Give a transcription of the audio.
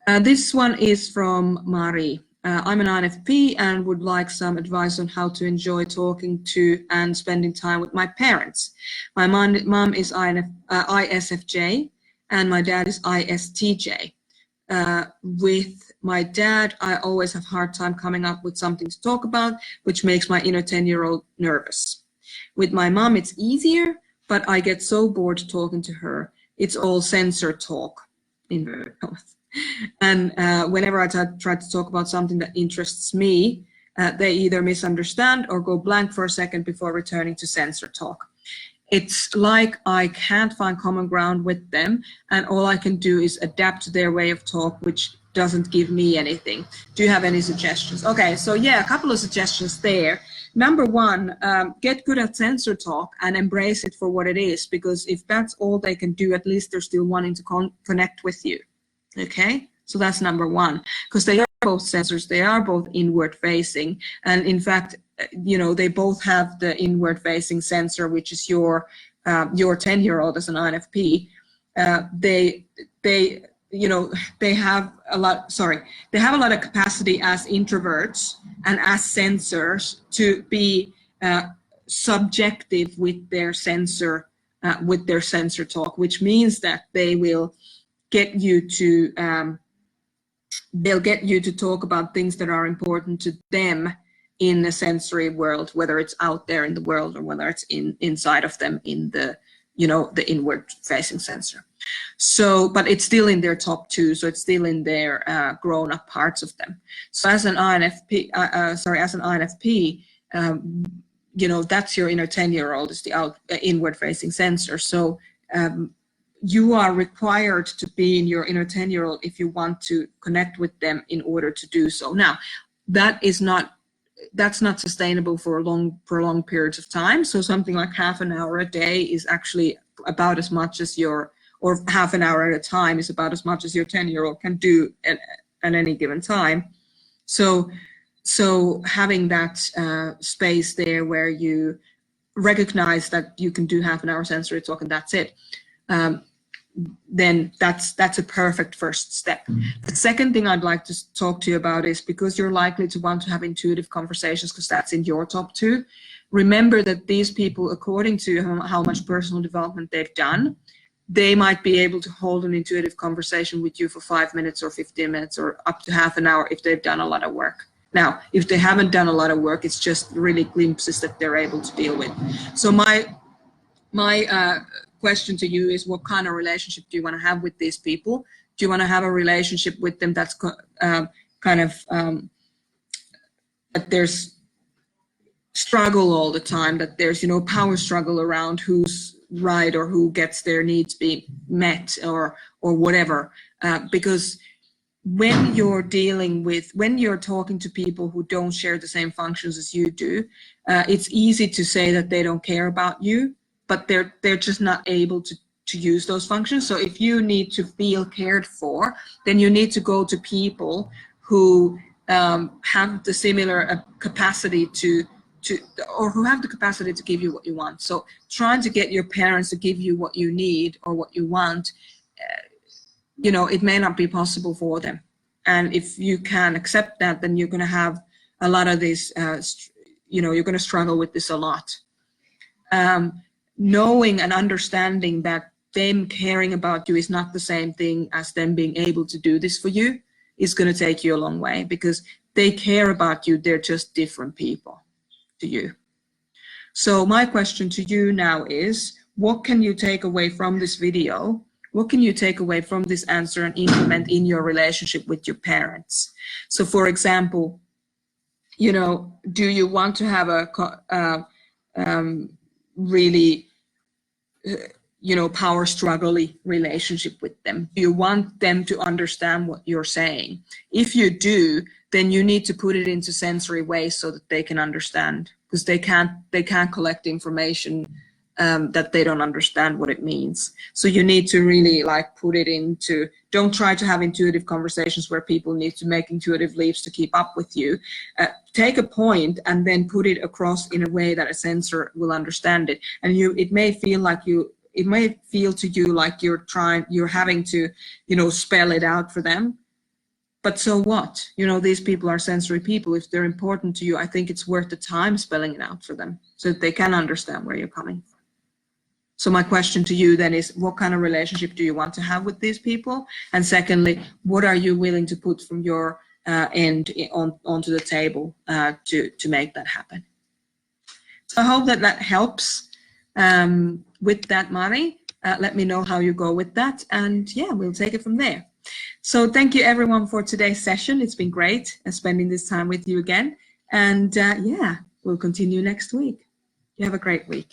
This one is from Mari. I'm an INFP and would like some advice on how to enjoy talking to and spending time with my parents. My mom is ISFJ and my dad is ISTJ. With my dad, I always have a hard time coming up with something to talk about, which makes my inner 10-year-old nervous. With my mom, it's easier, but I get so bored talking to her. It's all censor talk. And whenever I try to talk about something that interests me, they either misunderstand or go blank for a second before returning to censor talk. It's like I can't find common ground with them, and all I can do is adapt to their way of talk, which doesn't give me anything. Do you have any suggestions? Okay, so yeah, a couple of suggestions there. Number one, get good at censor talk and embrace it for what it is, because if that's all they can do, at least they're still wanting to connect with you. Okay, so that's number one, because they are both censors, they are both inward facing, and in fact, you know, they both have the inward facing censor, which is your 10-year-old as an INFP. They have a lot of capacity as introverts and as censors to be subjective with their censor talk, which means that they will get you to they'll get you to talk about things that are important to them in the sensory world, whether it's out there in the world or whether it's inside of them in the, you know, the inward facing sensor. So, but it's still in their top two, so it's still in their grown up parts of them. So as an INFP, you know, that's your inner 10-year-old is the inward facing sensor. So you are required to be in your inner 10-year-old if you want to connect with them in order to do so. Now, that's not sustainable for prolonged periods of time. So something like half an hour a day is actually about as much as or half an hour at a time is about as much as your 10-year-old can do at any given time. So having that space there where you recognize that you can do half an hour sensory talk and that's it, then that's a perfect first step. The second thing I'd like to talk to you about is, because you're likely to want to have intuitive conversations because that's in your top two, remember that these people, according to how much personal development they've done, they might be able to hold an intuitive conversation with you for 5 minutes or 15 minutes or up to half an hour if they've done a lot of work. Now, if they haven't done a lot of work, it's just really glimpses that they're able to deal with. So my question to you is, what kind of relationship do you want to have with these people? Do you want to have a relationship with them that's that there's struggle all the time, that there's, you know, power struggle around who's right or who gets their needs be met or whatever, because when you're talking to people who don't share the same functions as you do, it's easy to say that they don't care about you, but they're just not able to use those functions. So if you need to feel cared for, then you need to go to people who have the similar capacity or who have the capacity to give you what you want. So trying to get your parents to give you what you need or what you want, you know, it may not be possible for them. And if you can accept that, then you're going to have a lot of these, you know, you're going to struggle with this a lot. Knowing and understanding that them caring about you is not the same thing as them being able to do this for you is going to take you a long way, because they care about you. They're just different people to you. So my question to you now is, what can you take away from this video? What can you take away from this answer and implement in your relationship with your parents? So for example, you know, do you want to have a really, you know, power struggle-y relationship with them? Do you want them to understand what you're saying? If you do, then you need to put it into sensory ways so that they can understand, because they can't collect information that they don't understand what it means. So you need to really like put it into, don't try to have intuitive conversations where people need to make intuitive leaps to keep up with you. Take a point and then put it across in a way that a sensor will understand it. And it may feel to you like you're having to, you know, spell it out for them. But so what? You know, these people are sensory people. If they're important to you, I think it's worth the time spelling it out for them so that they can understand where you're coming from. So my question to you then is, what kind of relationship do you want to have with these people? And secondly, what are you willing to put from your end onto the table to make that happen? So I hope that helps with that, Mari. Let me know how you go with that. And yeah, we'll take it from there. So thank you everyone for today's session. It's been great spending this time with you again. And yeah, we'll continue next week. You have a great week.